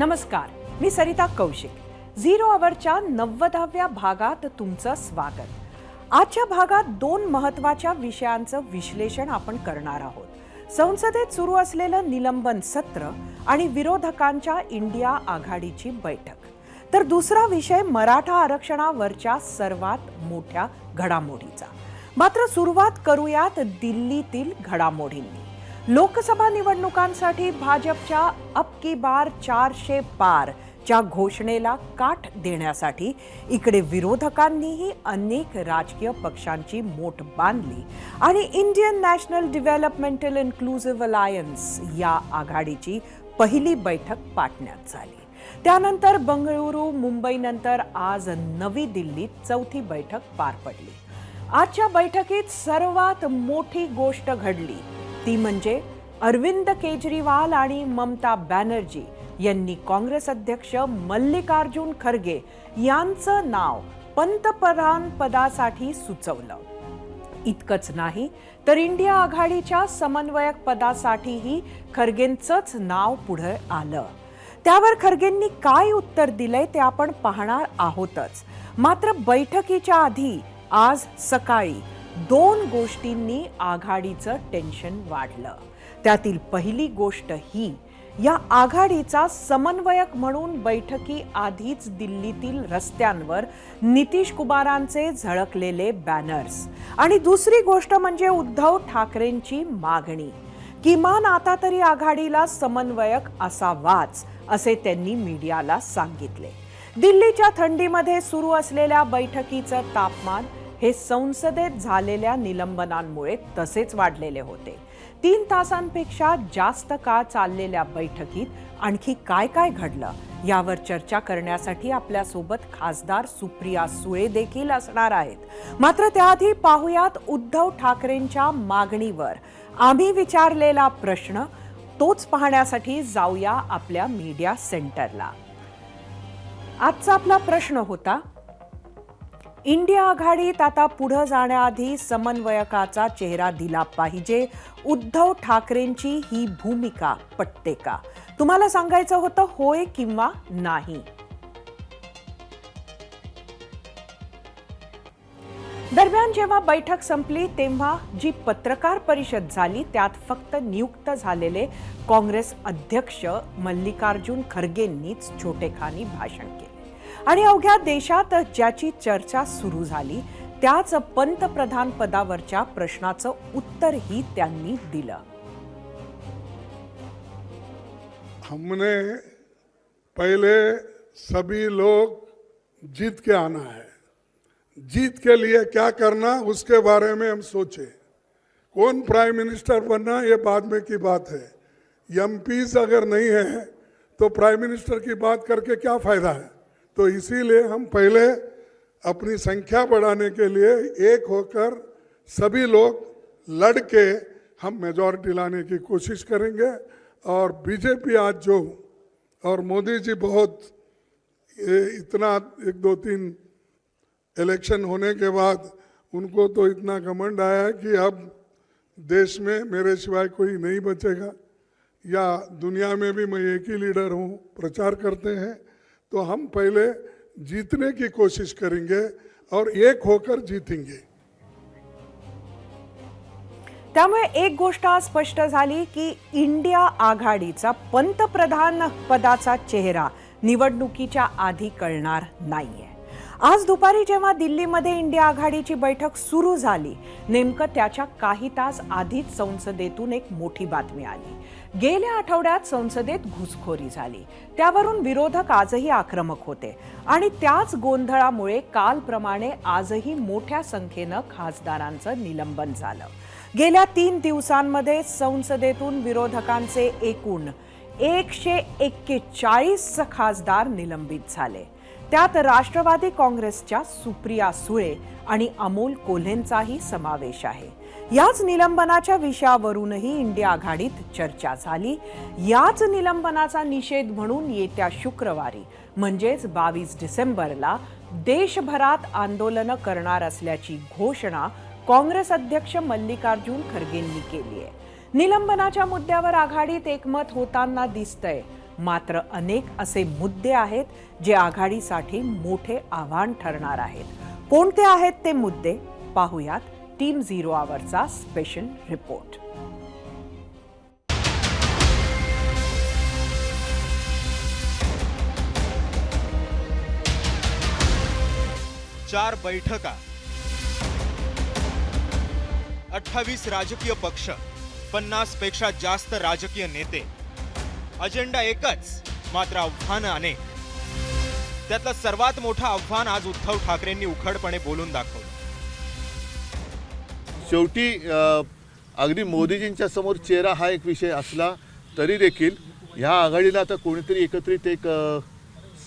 नमस्कार, मी सरिता कौशिक. झिरो अवरच्या 90व्या भागात तुमचं स्वागत. आजच्या भागात दोन महत्त्वाच्या विषयांचं विश्लेषण आपण करणार आहोत. संसदेत सुरू असलेलं निलंबन सत्र आणि विरोधकांच्या इंडिया आघाडीची बैठक. तर दुसरा विषय मराठा आरक्षणावरच्या सर्वात मोठ्या घडामोडीचा. मात्र सुरुवात करूयात दिल्लीतील घडामोडींनी. लोकसभा निवडणुकांसाठी भाजपच्या अब की बार 400 पार च्या घोषणेला काठ देण्यासाठी इकडे विरोधकांनीही अनेक राजकीय पक्षांची मोठ बांधली आणि Indian national developmental inclusive alliance या आघाडीची पहिली बैठक पाटण्यात झाली. त्यानंतर बंगळुरू, मुंबईनंतर आज नवी दिल्लीत चौथी बैठक पार पडली. आजच्या बैठकीत सर्वात मोठी गोष्ट घडली ती म्हणजे अरविंद केजरीवाल आणि ममता बॅनर्जी यांनी काँग्रेस अध्यक्ष मल्लिकार्जुन खरगे यांचं नाव पंतप्रधान पदासाठी सुचवलं. इतकंच नाही तर इंडिया आघाडीच्या समन्वयक पदासाठीही खरगेंचंच नाव पुढे आलं. त्यावर खरगेंनी काय उत्तर दिलंय ते आपण पाहणार आहोतच. मात्र बैठकीच्या आधी आज सकाळी दोन गोष्टींनी आघाडीचं टेन्शन वाढलं. त्यातील पहिली गोष्ट ही, या आघाडीचा समन्वयक म्हणून बैठकी आधीच दिल्लीतील रस्त्यांवर नितीश कुमारांचे झळकलेले बॅनर्स. आणि दुसरी गोष्ट म्हणजे उद्धव ठाकरेंची मागणी, किमान आता तरी आघाडीला समन्वयक असावाच असे त्यांनी मीडियाला सांगितले. दिल्लीच्या थंडीमध्ये सुरू असलेल्या बैठकीचं तापमान हे संसदेत झालेल्या निलंबनांमुळे तसेच वाढलेले होते. 3 तासांपेक्षा जास्त काळ चाललेल्या बैठकीत आणखी काय काय घडलं यावर चर्चा करण्यासाठी आपल्यासोबत खासदार सुप्रिया सुळे देखील असणार आहेत. मात्र त्याआधी पाहुयात उद्धव ठाकरेंच्या मागणीवर आम्ही विचारलेला प्रश्न. तोच पाहण्यासाठी जाऊया आपल्या मीडिया सेंटरला. आजचा आपला प्रश्न होता, इंडिया आघाडीत आता पुढे जाण्याआधी समन्वयकाचा चेहरा दिला पाहिजे. उद्धव ठाकरेंची ही भूमिका पटते का? तुम्हाला सांगायचं होतं होय किंवा नाही. दरम्यान जेव्हा बैठक संपली तेव्हा जी पत्रकार परिषद झाली त्यात फक्त नियुक्त झालेले काँग्रेस अध्यक्ष मल्लिकार्जुन खरगेंनीच छोटेखानी भाषण केले आणि अवघ्या देशात ज्याची चर्चा सुरू झाली त्याच पंतप्रधान पदावरच्या प्रश्नाचं उत्तरही त्यांनी दिलं. हमने पहले सभी लोग जीत के आना है, जीत के लिए क्या करना उसके बारे में हम सोचे. कौन प्राइम मिनिस्टर बनना ये बाद में की बात है. एमपीज अगर नहीं है तो प्राइम मिनिस्टर की बात करके क्या फायदा है. तो इसीलिए हम पहले अपनी संख्या बढ़ाने के लिए एक होकर सभी लोग लड़ के हम मेजॉरिटी लाने की कोशिश करेंगे. और बीजेपी आज जो, और मोदी जी बहुत इतना 1-2-3 इलेक्शन होने के बाद उनको तो इतना घमंड आया कि अब देश में मेरे सिवाय कोई नहीं बचेगा या दुनिया में भी मैं एक ही लीडर हूँ प्रचार करते हैं. तो हम पहले जीतने की कोशिश करेंगे और एक होकर जीतेंगे. त्यामुळे एक गोष्ट आज स्पष्ट झाली की इंडिया आघाडीचा पंतप्रधान पदाचा चेहरा निवडणुकीच्या आधी कळणार नाहीये. आज दुपारी जेव्हा दिल्लीमध्ये इंडिया आघाडीची बैठक सुरू झाली नेमकं त्याच्या काही तास आधीच संसदेतून एक मोठी बातमी आली. गेल्या आठवड्यात संसदेत घुसखोरी झाली. त्यावरून विरोधक आजही आक्रमक होते आणि त्याच गोंधळामुळे कालप्रमाणे आजही मोठ्या संख्येनं खासदारांचं निलंबन झालं. गेल्या 3 दिवसांमध्ये संसदेतून विरोधकांचे एकूण 141 खासदार निलंबित झाले. त्यात राष्ट्रवादी काँग्रेसच्या सुप्रिया सुळे आणि अमोल कोल्हेंचाही समावेश आहे. याच निलंबनाच्या विषयावरूनही इंडिया आघाडीत चर्चा झाली. याच निलंबनाचा निषेध म्हणून येत्या शुक्रवारी म्हणजेच 22 डिसेंबरला देशभरात आंदोलनं करणार असल्याची घोषणा काँग्रेस अध्यक्ष मल्लिकार्जुन खरगेंनी केली आहे. निलंबनाच्या मुद्द्यावर आघाडीत एकमत होताना दिसतंय. मात्र अनेक असे मुद्दे आहेत जे आघाडीसाठी मोठे आव्हान ठरणार आहेत. कोणते आहेत ते मुद्दे पाहूयात टीम झिरो आवरचा स्पेशल रिपोर्ट. चार बैठका, 28 राजकीय पक्ष, 50 पेक्षा जास्त राजकीय नेते, अजेंडा एकच मात्र आव्हानं अनेक. त्यातलं सर्वात मोठं आव्हान आज उद्धव ठाकरेंनी उघडपणे बोलून दाखवलं. शेवटी अगदी मोदीजींच्या समोर चेहरा हा एक विषय असला तरी देखील ह्या आघाडीला आता कोणीतरी एकत्रित एक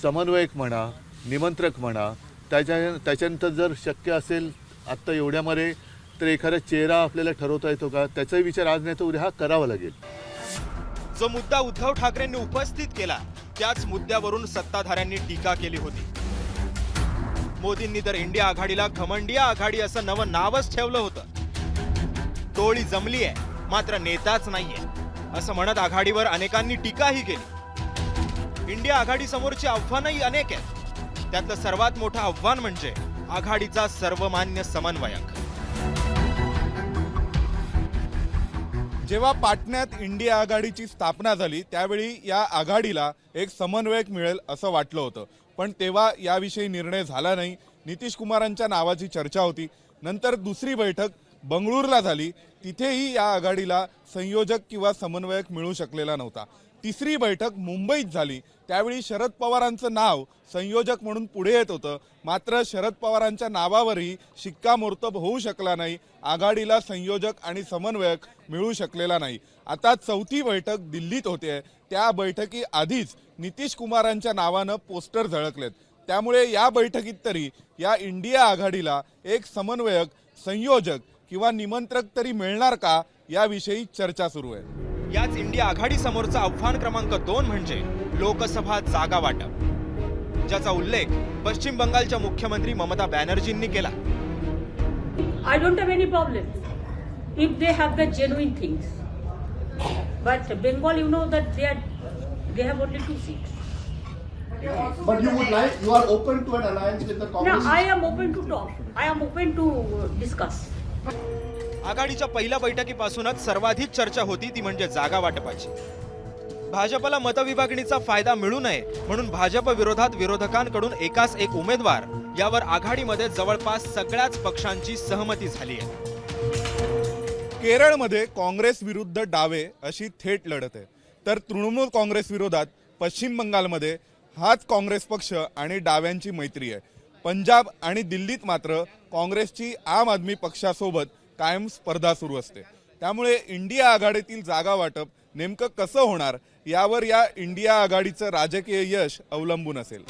समन्वयक म्हणा, निमंत्रक म्हणा, त्याच्यानंतर जर शक्य असेल आत्ता एवढ्यामध्ये तर एखादा चेहरा आपल्याला ठरवता येतो का, त्याचाही विचार आज नाही तर उद्या हा करावा लागेल. जो मुद्दा उद्धव ठाकरेंनी उपस्थित केला त्याच मुद्द्यावरून सत्ताधाऱ्यांनी टीका केली होती. मोदींनी तर इंडिया आघाडीला घमंडिया आघाडी असं नवं नावच ठेवलं होतं. टोळी जमली आहे मात्र नेताच नाहीये असं म्हणत आघाडीवर अनेकांनी टीकाही केली. इंडिया आघाडी समोरची आव्हानही अनेक आहेत. त्यातलं सर्वात मोठं आव्हान म्हणजे आघाडीचा सर्वमान्य समन्वयक. जेव्हा पाटण्यात इंडिया आघाडीची स्थापना झाली त्यावेळी या आघाडीला एक समन्वयक मिळेल असं वाटलं होतं, पण तेव्हा याविषयी निर्णय झाला नाही. नितीश कुमारांच्या नावाची चर्चा होती. नंतर दुसरी बैठक बंगळूरला झाली, तिथेही या आघाडीला संयोजक किंवा समन्वयक मिळू शकलेला नव्हता. तिसरी बैठक मुंबईत झाली, त्यावेळी शरद पवारांचं नाव संयोजक म्हणून पुढे येत होतं, मात्र शरद पवारांच्या नावावरही शिक्कामोर्तब होऊ शकला नाही. आघाडीला संयोजक आणि समन्वयक मिळू शकलेला नाही. आता चौथी बैठक दिल्लीत होते. त्या बैठकी आधीच नितीश कुमारांच्या नावानं पोस्टर झळकलेत. त्यामुळे या बैठकीत तरी या इंडिया आघाडीला एक समन्वयक, संयोजक किंवा निमंत्रक तरी मिळणार का, याविषयी चर्चा सुरू आहे. याच इंडिया आघाडी समोरचं आव्हान क्रमांक 2 म्हणजे लोकसभा जागा वाटप, ज्याचा उल्लेख पश्चिम बंगालच्या मुख्यमंत्री ममता बॅनर्जींनी केला. I don't have any problem if they have the genuine things. But Bengal, you know that they have only 2 seats. But you are open to an alliance with the Congress? No, I am open to talk. I am open to discuss. आघाडीच्या पहिल्या बैठकीपासूनच सर्वाधिक चर्चा होती ती म्हणजे जागा वाटपाची. भाजपला मतविभागणीचा फायदा मिळू नये म्हणून भाजप विरोधात विरोधकांकडून एकाच एक उमेदवार यावर आघाडीमध्ये जवळपास सगळ्याच पक्षांची सहमती झाली आहे. केरळमध्ये काँग्रेस विरुद्ध डावे अशी थेट लढत आहे, तर तृणमूल काँग्रेस विरोधात पश्चिम बंगालमध्ये हाच काँग्रेस पक्ष आणि डाव्यांची मैत्री आहे. पंजाब आणि दिल्लीत मात्र काँग्रेसची आम आदमी पक्षासोबत कायम स्पर्धा सुरू असते. त्यामुळे इंडिया आघाडीतील जागा वाटप नेमकं कसं होणार यावर या इंडिया आघाडीचं राजकीय यश अवलंबून असेल.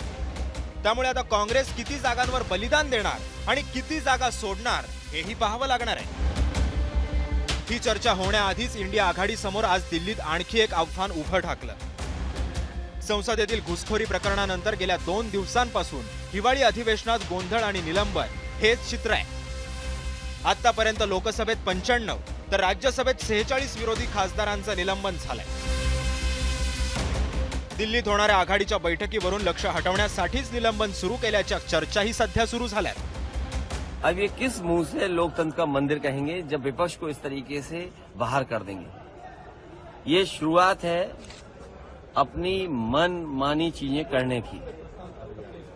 त्यामुळे आता काँग्रेस किती जागांवर बलिदान देणार आणि किती जागा सोडणार हेही पाहावं लागणार आहे. ही चर्चा होण्याआधीच इंडिया आघाडी समोर आज दिल्लीत आणखी एक आव्हान उभं ठाकलं. संसदेतील घुसखोरी प्रकरणानंतर गेल्या 2 दिवसांपासून हिवाळी अधिवेशनात गोंधळ आणि निलंबन हेच चित्र आहे. आतापर्यंत लोकसभेत 95 तर राज्यसभेत 46 विरोधी खासदारांचं निलंबन झालंय. दिल्लीत होणाऱ्या आघाडीच्या बैठकीवरून लक्ष हटवण्यासाठीच निलंबन सुरू केल्याच्या चर्चाही सध्या सुरू झाल्यात. अब ये किस मुंह से लोकतंत्र का मंदिर कहेंगे जब विपक्ष को इस तरीके से बाहर कर देंगे. ये शुरुआत है अपनी मन मानी चीजें करने की,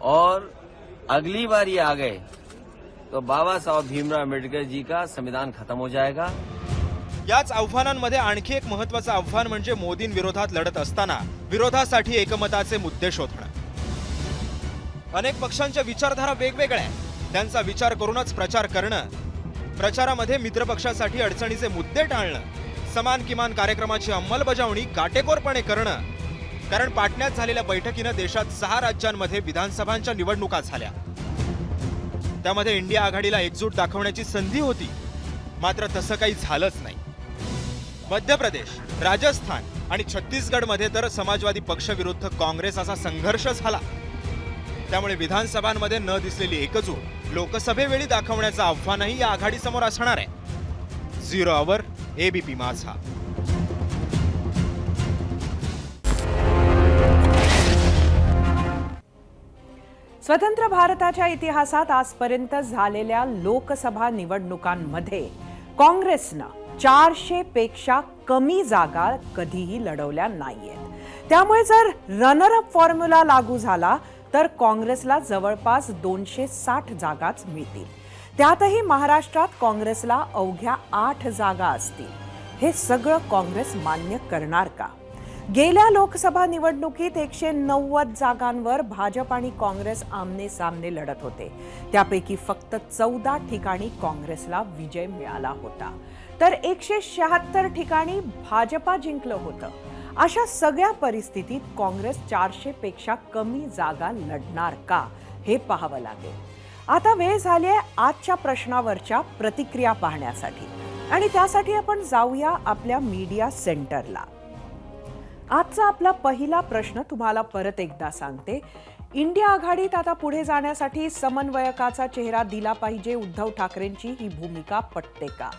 और अगली बार ये आ गए तो बाबा साहब भीमराव अम्बेडकर जी का संविधान खत्म हो जाएगा. याच आव्हानांमध्ये आणखी एक महत्त्वाचं आव्हान म्हणजे मोदींविरोधात लढत असताना विरोधासाठी एकमताचे मुद्दे शोधणं. अनेक पक्षांच्या विचारधारा वेगवेगळ्या आहेत. त्यांचा विचार करूनच प्रचार करणं, प्रचारामध्ये मित्रपक्षासाठी अडचणीचे मुद्दे टाळणं, समान किमान कार्यक्रमाची अंमलबजावणी काटेकोरपणे करणं. कारण पाटण्यात झालेल्या बैठकीनं देशात 6 राज्यांमध्ये विधानसभांच्या निवडणुका झाल्या. त्यामध्ये इंडिया आघाडीला एकजूट दाखवण्याची संधी होती, मात्र तसं काही झालंच नाही. मध्य प्रदेश, राजस्थान आणि छत्तीसगडमध्ये तर समाजवादी पक्ष विरुद्ध काँग्रेस असा संघर्ष झाला. त्यामुळे विधानसभांमध्ये न दिसलेली एकजूट लोकसभेवेळी दाखवण्याचं आव्हानही या आघाडीसमोर असणार आहे. 0 आवर, ABP माझा. स्वतंत्र भारताच्या इतिहासात आजपर्यंत झालेल्या लोकसभा निवडणुकांमध्ये काँग्रेसनं 400 पेक्षा कमी जागा कधीही लढवल्या नाहीयेत. त्यामुळे जर रनर अप फॉर्म्युला लागू झाला तर काँग्रेसला जवळपास 260 जागाच मिळतील. त्यातही महाराष्ट्रात काँग्रेसला अवघ्या 8 जागा असतील. हे सगळं काँग्रेस मान्य करणार का? गेल्या लोकसभा निवडणुकीत 190 जागांवर भाजप आणि काँग्रेस आमने सामने लढत होते. त्यापैकी फक्त 14 ठिकाणी काँग्रेसला विजय मिळाला होता, तर 176 ठिकाणी भाजपा जिंकलं होतं. अशा सगळ्या परिस्थितीत काँग्रेस 400 पेक्षा कमी जागा लढणार का हे पाहावं लागेल. आता वेळ झाली आहे आजच्या प्रश्नावरच्या प्रतिक्रिया पाहण्यासाठी, आणि त्यासाठी आपण जाऊया आपल्या मीडिया सेंटरला. आजचा आपला पहिला प्रश्न तुम्हाला परत एकदा सांगते. इंडिया आघाडीत आता पुढे जाण्यासाठी समन्वयकाचा चेहरा दिला पाहिजे. उद्धव ठाकरेंची ही भूमिका पटते का?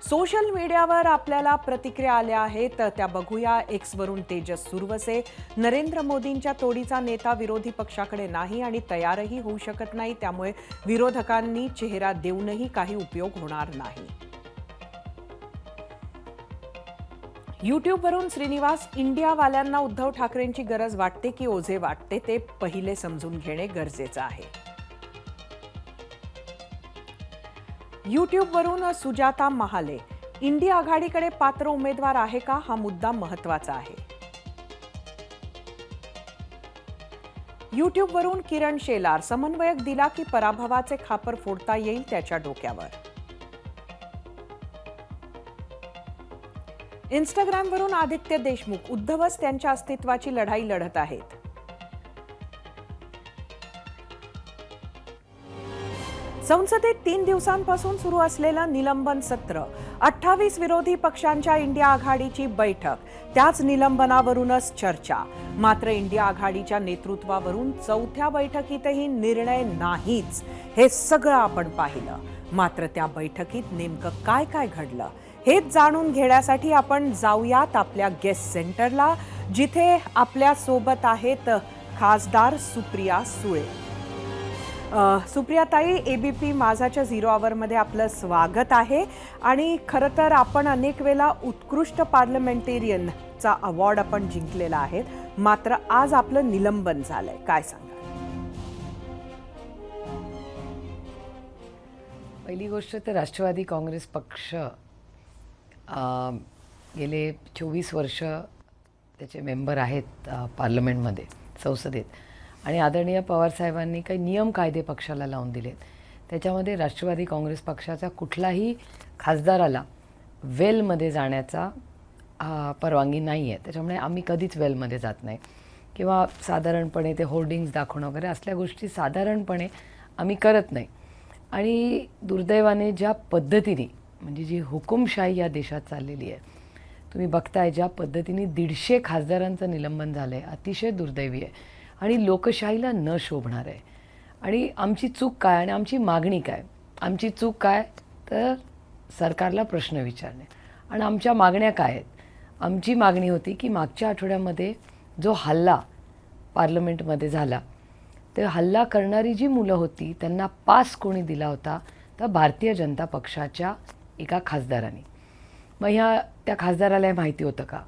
सोशल मीडियावर आपल्याला प्रतिक्रिया आल्या आहेत, त्या बघूया. एक्सवरून तेजस सुरवसे: नरेंद्र मोदींच्या तोडीचा नेता विरोधी पक्षाकडे नाही आणि तयारही होऊ शकत नाही, त्यामुळे विरोधकांनी चेहरा देऊनही काही उपयोग होणार नाही. यूट्यूबवरून श्रीनिवास: इंडियावाल्यांना उद्धव ठाकरेंची गरज वाटते की ओझे वाटते ते पहिले समजून घेणे गरजेचं आहे. यूट्यूबवरून सुजाता महाले: इंडिया आघाडीकडे पात्र उमेदवार आहे का, हा मुद्दा महत्त्वाचा आहे. यूट्यूबवरून किरण शेलार: समन्वयक दिला की पराभवाचे खापर फोडता येईल त्याच्या डोक्यावर. इंस्टाग्रामवरून आदित्य देशमुख: उद्धवच त्यांच्या अस्तित्वाची लढाई लढत आहेत. संसदेत 3 दिवसांपासून सुरू असलेलं निलंबन सत्र, 28 विरोधी पक्षांच्या इंडिया आघाडीची बैठक, त्याच निलंबनावरूनच चर्चा. मात्र इंडिया आघाडीच्या नेतृत्वावरून 4थ्या बैठकीतही निर्णय नाहीच. हे सगळं आपण पाहिलं. मात्र त्या बैठकीत नेमकं काय काय घडलं हेच जाणून घेण्यासाठी आपण जाऊयात आपल्या गेस्ट सेंटरला, जिथे आपल्या सोबत आहेत खासदार सुप्रिया सुळे. सुप्रियाताई, एबीपी माझाच्या 0 आवरमध्ये आपलं स्वागत आहे. आणि खरं तर आपण अनेक वेळा उत्कृष्ट पार्लमेंटेरियनचा अवॉर्ड आपण जिंकलेला आहे, मात्र आज आपलं निलंबन झालंय, काय सांगा? पहिली गोष्ट तर राष्ट्रवादी काँग्रेस पक्ष गेले 24 वर्ष त्याचे मेंबर आहेत पार्लमेंटमध्ये, संसदेत. आणि आदरणीय पवारसाहेबांनी काही नियम कायदे पक्षाला लावून दिलेत. त्याच्यामध्ये राष्ट्रवादी काँग्रेस पक्षाचा कुठलाही खासदाराला वेलमध्ये जाण्याचा परवानगी नाही आहे. त्याच्यामुळे आम्ही कधीच वेलमध्ये जात नाही, किंवा साधारणपणे ते होर्डिंग्स दाखवणं वगैरे असल्या गोष्टी साधारणपणे आम्ही करत नाही. आणि दुर्दैवाने ज्या पद्धतीने, म्हणजे जी हुकुमशाही या देशात चाललेली आहे, तुम्ही बघताय ज्या पद्धतीने 150 खासदारांचं निलंबन झालं आहे, अतिशय दुर्दैवी आहे आणि लोकशाहीला न शोभणार आहे. आणि आमची चूक काय आणि आमची मागणी काय? आमची चूक काय तर सरकारला प्रश्न विचारणे. आणि आमच्या मागण्या काय आहेत? आमची मागणी होती की मागच्या आठवड्यामध्ये जो हल्ला पार्लमेंटमध्ये झाला, ते हल्ला करणारी जी मुलं होती त्यांना पास कोणी दिला होता? तर भारतीय जनता पक्षाच्या एका खासदाराने. मग त्या खासदाराला हे माहिती होतं का?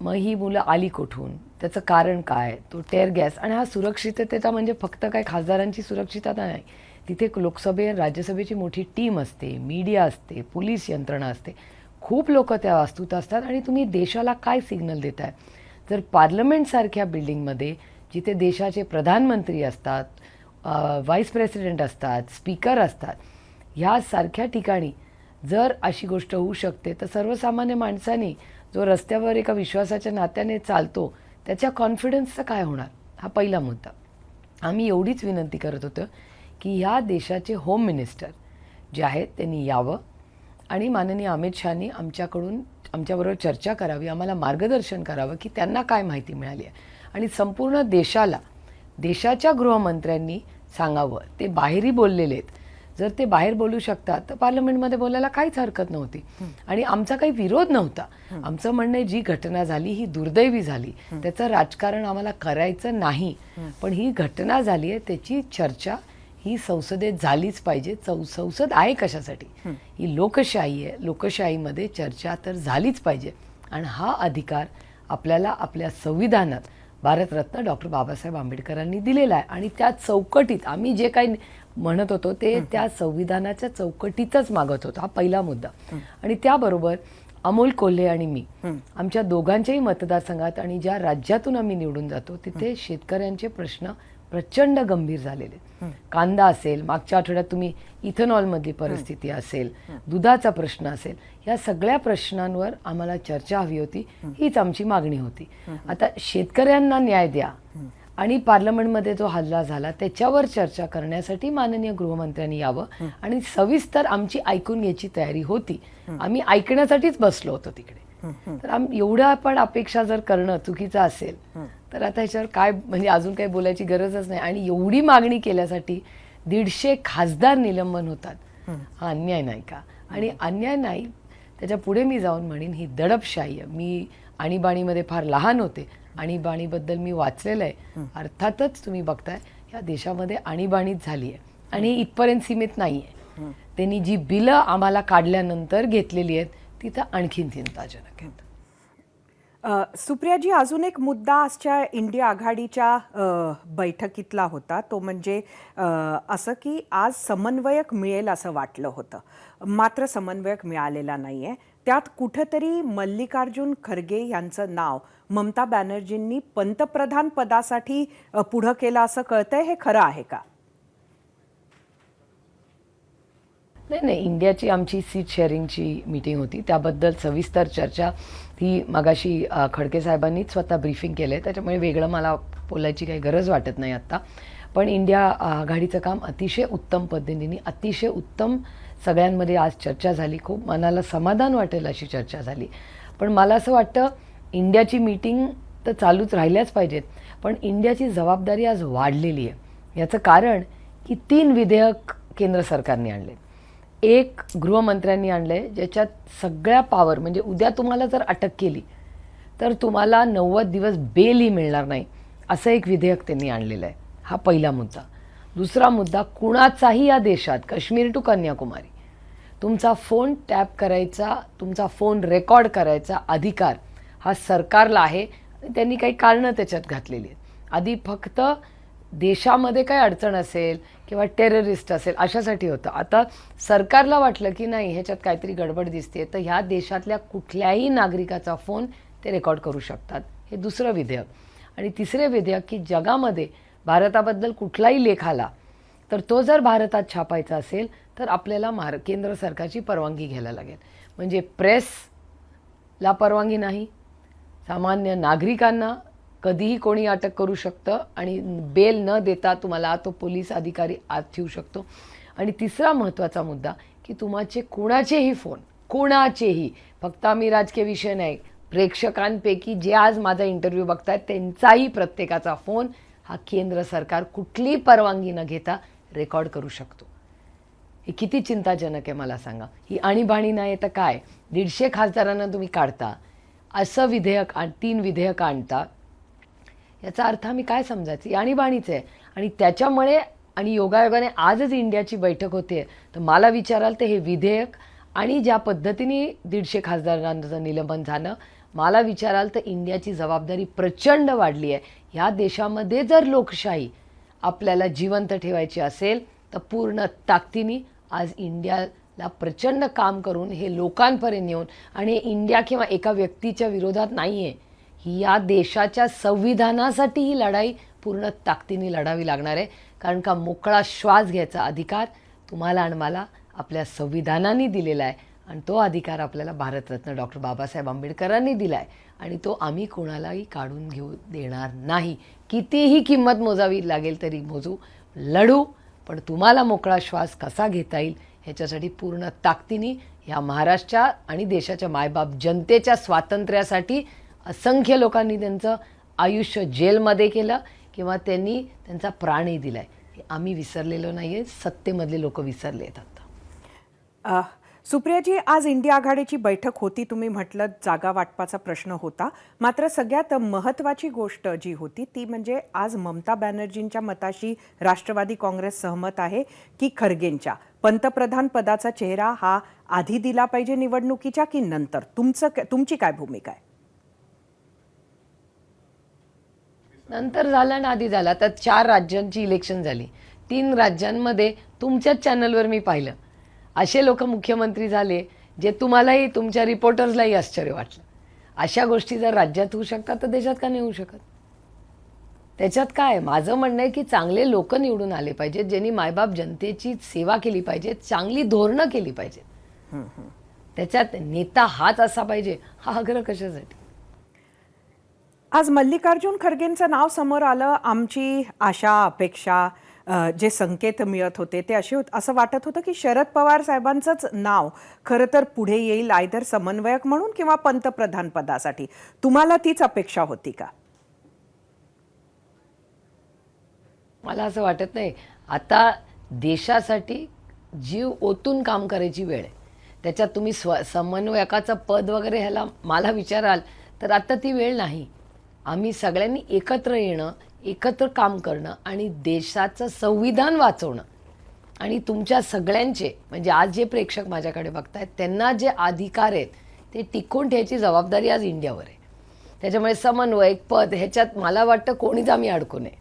मग ही मुलं आली कुठून? त्याचं कारण काय? तो टेअर गॅस. आणि हा सुरक्षिततेचा म्हणजे फक्त काय खासदारांची सुरक्षितता नाही, तिथे राज्यसभेची मोठी टीम असते, मीडिया असते, पोलीस यंत्रणा असते, खूप लोक त्या वास्तूत असतात. आणि तुम्ही देशाला काय सिग्नल देताय? जर पार्लमेंटसारख्या बिल्डिंगमध्ये जिथे देशाचे प्रधानमंत्री असतात, व्हाईस प्रेसिडेंट असतात, स्पीकर असतात, ह्यासारख्या ठिकाणी जर अशी गोष्ट होऊ शकते, तर सर्वसामान्य माणसांनी जो रस्त्यावर एका विश्वासाच्या नात्याने चालतो त्याच्या कॉन्फिडन्सचं काय होणार? हा पहिला मुद्दा. आम्ही एवढीच विनंती करत होतो की ह्या देशाचे होम मिनिस्टर जे आहेत त्यांनी यावं आणि माननीय अमित शहानी आमच्याबरोबर चर्चा करावी, आम्हाला मार्गदर्शन करावं की त्यांना काय माहिती मिळाली आहे. आणि संपूर्ण देशाला देशाच्या गृहमंत्र्यांनी सांगावं. ते बाहेरही बोललेले आहेत, जर ते बाहेर बोलू शकतात तर पार्लमेंटमध्ये बोलायला काहीच हरकत नव्हती आणि आमचा काही विरोध नव्हता. आमचं म्हणणं आहे जी घटना झाली ही दुर्दैवी झाली, त्याचं राजकारण आम्हाला करायचं नाही, पण ही घटना झाली आहे त्याची चर्चा ही संसदेत झालीच पाहिजे. संसद आहे कशासाठी? ही लोकशाही आहे, लोकशाहीमध्ये चर्चा तर झालीच पाहिजे आणि हा अधिकार आपल्याला आपल्या संविधानात भारतरत्न डॉक्टर बाबासाहेब आंबेडकरांनी दिलेला आहे आणि त्या चौकटीत आम्ही जे काही म्हणत होतो ते त्या संविधानाच्या चौकटीतच मागत होतो. हा पहिला मुद्दा. आणि त्याबरोबर अमोल कोल्हे आणि मी आमच्या दोघांच्याही मतदारसंघात आणि ज्या राज्यातून आम्ही निवडून जातो तिथे शेतकऱ्यांचे प्रश्न प्रचंड गंभीर झालेले. कांदा असेल, मागच्या आठवड्यात तुम्ही इथेनॉलमधली परिस्थिती असेल, दुधाचा प्रश्न असेल, या सगळ्या प्रश्नांवर आम्हाला चर्चा हवी होती. हीच आमची मागणी होती. आता शेतकऱ्यांना न्याय द्या आणि पार्लमेंटमध्ये जो हल्ला झाला त्याच्यावर चर्चा करण्यासाठी माननीय गृहमंत्र्यांनी यावं आणि सविस्तर आमची ऐकून घ्यायची तयारी होती. आम्ही ऐकण्यासाठीच बसलो होतो तिकडे. तर एवढ्या पण अपेक्षा जर करणं चुकीचं असेल तर आता ह्याच्यावर काय म्हणजे अजून काही बोलायची गरजच नाही. आणि एवढी मागणी केल्यासाठी 150 खासदार निलंबन होतात, हा अन्याय नाही का? आणि अन्याय नाही, त्याच्या पुढे मी जाऊन म्हणेन ही दडपशाही आहे. मी आणीबाणीमध्ये फार लहान होते, आणीबाणीबद्दल मी वाचलेलं आहे. अर्थातच तुम्ही बघताय या देशामध्ये आणीबाणीच झाली आहे आणि इथपर्यंत सीमित नाही आहे. त्यांनी जी बिलं आम्हाला काढल्यानंतर घेतलेली आहेत तिथं आणखीन चिंताजनक आहेत. सुप्रियाजी, अजून एक मुद्दा आजच्या इंडिया आघाडीच्या बैठकीतला होता, तो म्हणजे असं की आज समन्वयक मिळेल असं वाटलं होतं, मात्र समन्वयक मिळालेला नाही आहे. त्यात कुठंतरी मल्लिकार्जुन खरगे यांचं नाव ममता बॅनर्जींनी पंतप्रधान पदासाठी पुढं केलं असं कळतंय. हे खरं आहे का? नाही, इंडियाची आमची सीट शेअरिंगची मीटिंग होती, त्याबद्दल सविस्तर चर्चा ती मगाशी खडके साहेबांनीच स्वतः ब्रीफिंग केलं आहे, त्याच्यामुळे वेगळं मला बोलायची काही गरज वाटत नाही आत्ता. पण इंडिया आघाडीचं काम अतिशय उत्तम पद्धतीने, अतिशय उत्तम सगळ्यांमध्ये आज चर्चा झाली. खूप मनाला समाधान वाटेल अशी चर्चा झाली. पण मला असं वाटतं इंडियाची मीटिंग तर चालूच राहिल्याच पाहिजेत, पण इंडियाची जबाबदारी आज वाढलेली आहे. याचं कारण की 3 विधेयक केंद्र सरकारने आणले, एक गृहमंत्र्यांनी आणले ज्याच्यात सगळ्या पॉवर, म्हणजे उद्या तुम्हाला जर अटक केली तर तुम्हाला 90 दिवस बेलही मिळणार नाही असं एक विधेयक त्यांनी आणलेलं आहे. हा पहिला मुद्दा. दुसरा मुद्दा, कुणाचाही या देशात काश्मीर टू कन्याकुमारी तुमचा फोन टॅप करायचा, तुमचा फोन रेकॉर्ड करायचा अधिकार हा सरकारला आहे. त्यांनी काही कारणं त्याच्यात घातलेली आहेत. आधी फक्त देशामध्ये काही अडचण असेल किंवा टेररिस्ट असेल अशासाठी होतं. आता सरकारला वाटलं की नाही ह्याच्यात काहीतरी गडबड दिसते तर ह्या देशातल्या कुठल्याही नागरिकाचा फोन ते रेकॉर्ड करू शकतात. हे दुसरं विधेयक. आणि तिसरे विधेयक की जगामध्ये भारताबद्दल कुठलाही लेख आला तर तो जर भारतात छापायचा असेल तर आपल्याला केंद्र सरकारची परवानगी घ्यायला लागेल. म्हणजे प्रेसला परवानगी नाही, सामान्य नागरिकांना कधीही कोणी अटक करू शकतं आणि बेल न देता तुम्हाला तो पोलीस अधिकारी आत ठेवू शकतो. आणि तिसरा महत्त्वाचा मुद्दा की तुमचे कोणाचेही फोन, कोणाचेही, फक्त आम्ही राजकीय विषय नाही, प्रेक्षकांपैकी जे आज माझा इंटरव्ह्यू बघतायत त्यांचाही प्रत्येकाचा फोन हा केंद्र सरकार कुठलीही परवानगी न घेता रेकॉर्ड करू शकतो. हे किती चिंताजनक आहे मला सांगा. ही आणीबाणी नाही तर काय? 150 खासदारांना तुम्ही काढता, असं विधेयक 3 विधेयक आणता, याचा अर्थ आम्ही काय समजायचं? ही आणीबाणीच आहे. आणि त्याच्यामुळे आणि योगायोगाने आजच इंडियाची बैठक होते तर मला विचाराल तर हे विधेयक आणि ज्या पद्धतीने 150 खासदारांचं निलंबन झालं, मला विचाराल तर इंडियाची जबाबदारी प्रचंड वाढली आहे. ह्या देशामध्ये जर लोकशाही आपल्याला जिवंत ठेवायची असेल तर पूर्ण ताकदीने आज इंडियाला प्रचंड काम करून हे लोकांपर्यंत येऊन, आणि इंडिया किंवा एका व्यक्तीच्या विरोधात नाही आहे, ही या देशाच्या संविधानासाठी ही लढाई पूर्ण ताकदीने लढावी लागणार आहे. कारण का मोकळा श्वास घ्यायचा अधिकार तुम्हाला आणि मला आपल्या संविधानाने दिलेला आहे आणि तो अधिकार आपल्याला भारतरत्न डॉक्टर बाबासाहेब आंबेडकरांनी दिला आहे आणि तो आम्ही कोणालाही काढून घेऊ देणार नाही. कितीही किंमत मोजावी लागेल तरी मोजू, लढू, पण तुम्हाला मोकळा श्वास कसा घेता येईल ह्याच्यासाठी पूर्ण ताकदीने ह्या महाराष्ट्र आणि देशाच्या मायबाप जनतेच्या स्वातंत्र्यासाठी असंख्य लोकांनी त्यांचं आयुष्य जेलमध्ये केलं किंवा त्यांनी त्यांचा प्राणही दिला आहे. आम्ही विसरलेलो नाहीये, सत्तेमधले लोक विसरले आहेत आता. सुप्रियाजी, आज इंडिया आघाडीची बैठक होती. तुम्ही म्हटलं जागा वाटपाचा प्रश्न होता. मात्र सगळ्यात महत्त्वाची गोष्ट जी होती ती म्हणजे आज ममता बॅनर्जींच्या मताशी राष्ट्रवादी काँग्रेस सहमत आहे की खरगेंच्या पंतप्रधान पदाचा चेहरा हा आधी दिला पाहिजे निवडणुकीच्या की नंतर? तुमची काय भूमिका आहे? नंतर झाला ना आधी झाला. तर 4 राज्यांची इलेक्शन झाली. 3 राज्यांमध्ये तुमच्याच चॅनलवर मी पाहिलं असे लोक मुख्यमंत्री झाले जे तुम्हालाही तुमच्या रिपोर्टर्सलाही आश्चर्य वाटलं. अशा गोष्टी जर राज्यात होऊ शकतात तर देशात का नाही होऊ शकत? त्याच्यात काय, माझं म्हणणं आहे की चांगले लोक निवडून आले पाहिजेत, ज्यांनी मायबाप जनतेची सेवा केली पाहिजे, चांगली धोरणं केली पाहिजेत. त्याच्यात नेता हाच असा पाहिजे हा आग्रह कशासाठी? आज मल्लिकार्जुन खरगेंचं नाव समोर आलं. आमची आशा अपेक्षा जे संकेत मिळत होते ते असं वाटत होतं की शरद पवार साहेबांचंच नाव खरं तर पुढे येईल, आयदर समन्वयक म्हणून किंवा पंतप्रधान पदासाठी. तुम्हाला तीच अपेक्षा होती का? मला असं वाटत नाही. आता देशासाठी जीव ओतून काम करायची वेळ आहे. त्याच्यात तुम्ही समन्वयकाचं पद वगैरे ह्याला मला विचाराल तर आता ती वेळ नाही. आम्ही सगळ्यांनी एकत्र येणं, एकत्र काम करणं आणि देशाचं संविधान वाचवणं आणि तुमच्या सगळ्यांचे म्हणजे आज जे प्रेक्षक माझ्याकडे बघतायत त्यांना जे अधिकार आहेत ते टिकवून ठेवायची जबाबदारी आज इंडियावर आहे. त्याच्यामुळे समन्वयक पद ह्याच्यात मला वाटतं कोणीच आम्ही अडकू नये.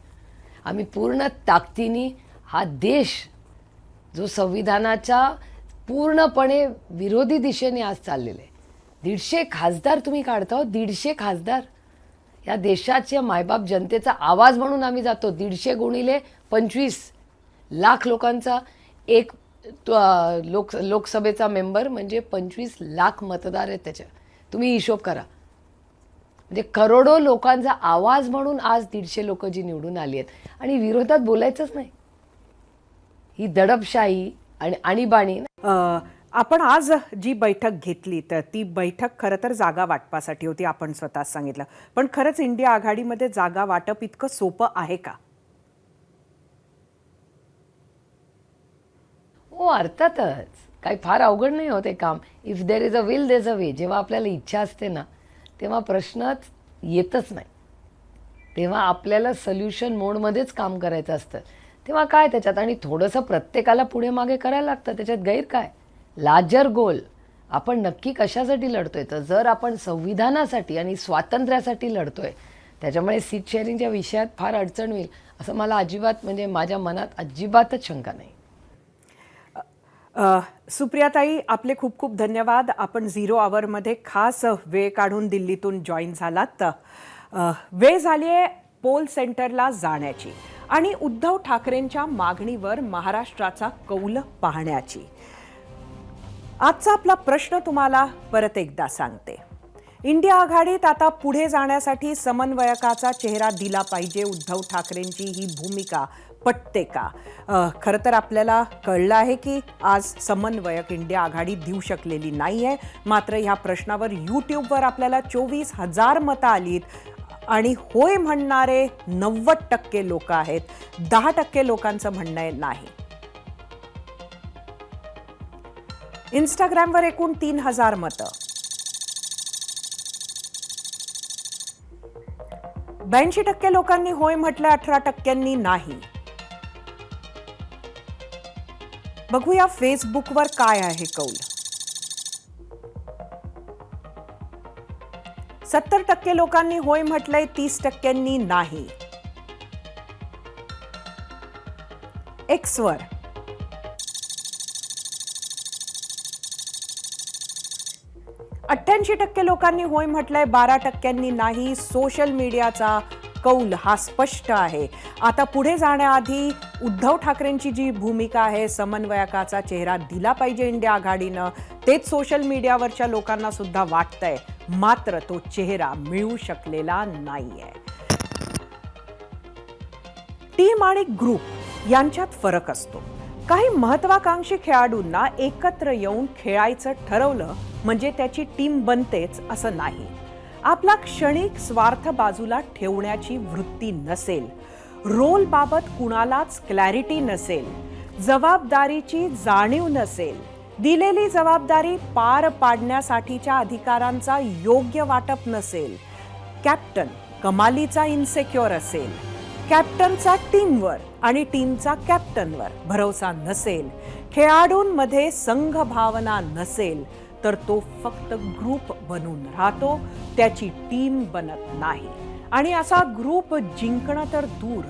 आम्ही पूर्ण ताकदीने हा देश जो संविधानाच्या पूर्णपणे विरोधी दिशेने आज चाललेला आहे. 150 खासदार तुम्ही काढता, 150 खासदार या देशाच्या मायबाप जनतेचा आवाज म्हणून आम्ही जातो. 150 गुणिले 25 लाख लोकांचा एक लोकसभेचा मेंबर म्हणजे 25 लाख मतदार आहेत. त्याच्या तुम्ही हिशोब करा. म्हणजे करोडो लोकांचा आवाज म्हणून आज 150 लोक जी निवडून आली आहेत आणि विरोधात बोलायचंच नाही. ही दडपशाही आणि आणीबाणी. आपण आज जी बैठक घेतली तर ती बैठक खरं तर जागा वाटपासाठी होती, आपण स्वतःच सांगितलं. पण खरंच इंडिया आघाडीमध्ये जागा वाटप इतकं सोपं आहे का? हो, अर्थातच काही फार अवघड नाही होते काम. If there is a will there is a way. जेव्हा आपल्याला इच्छा असते ना तेव्हा प्रश्नच येतच नाही. तेव्हा आपल्याला सोल्युशन मोडमध्येच काम करायचं असतं. तेव्हा काय त्याच्यात आणि थोडंसं प्रत्येकाला पुढे मागे करायला लागतं. त्याच्यात गैर काय? लार्जर गोल आपण नक्की कशासाठी लढतोय? तर जर आपण संविधानासाठी आणि स्वातंत्र्यासाठी लढतोय त्याच्यामुळे सीट शेअरिंगच्या विषयात फार अडचण होईल असं मला अजिबात म्हणजे माझ्या मनात अजिबातच शंका नाही. सुप्रियाताई, आपले खूप खूप धन्यवाद. आपण 0 आवरमध्ये खास वेळ काढून दिल्लीतून जॉईन झालात. वेळ झाली आहे पोल सेंटरला जाण्याची आणि उद्धव ठाकरेंच्या मागणीवर महाराष्ट्राचा कौल पाहण्याची. आजचा आपला प्रश्न तुम्हाला परत एकदा सांगते. इंडिया आघाडीत आता पुढे जाण्यासाठी समन्वयकाचा चेहरा दिला पाहिजे. उद्धव ठाकरेंची ही भूमिका पटते का? खरं तर आपल्याला कळलं आहे की आज समन्वयक इंडिया आघाडी देऊ शकलेली नाही आहे. मात्र ह्या प्रश्नावर यूट्यूबवर आपल्याला 24,000 मतं आलीत आणि होय म्हणणारे 90% लोक आहेत. 10% लोकांचं म्हणणं आहे नाही. इंस्टाग्रामवर एकूण 3,000 मतं. 82% लोकांनी होय म्हटलं, 18% नाही. बघूया फेसबुकवर काय आहे कौल. 70% लोकांनी होय म्हटलंय, 30% नाही. एक्सवर 88% लोकांनी होय म्हटलंय, 12% नाही. सोशल मीडियाचा कौल हा स्पष्ट आहे. आता पुढे जाण्याआधी उद्धव ठाकरेंची जी भूमिका आहे, समन्वयकाचा चेहरा दिला पाहिजे इंडिया आघाडीनं, तेच सोशल मीडियावरच्या लोकांना सुद्धा वाटतंय. मात्र तो चेहरा मिळू शकलेला नाहीये. टीम आणि ग्रुप यांच्यात फरक असतो. काही महत्वाकांक्षी खेळाडूंना एकत्र येऊन खेळायचं ठरवलं म्हणजे त्याची टीम बनतेच असं नाही. आपला क्षणिक स्वार्थ बाजूला ठेवण्याची वृत्ती नसेल, रोलबाबत कुणालाच क्लॅरिटी नसेल, जबाबदारीची जाणीव नसेल, दिलेली जबाबदारी पार पाडण्यासाठीच्या अधिकारांचा योग्य वाटप नसेल, कॅप्टन कमालीचा इन्सेक्युअर असेल, कॅप्टनचा टीमवर आणि टीमचा कॅप्टनवर भरोसा नसेल, खेळाडूंमध्ये संघ भावना नसेल, तर तो फक्त ग्रुप बनून राहतो, त्याची टीम बनत नाही. आणि असा ग्रुप जिंकणं तर दूर,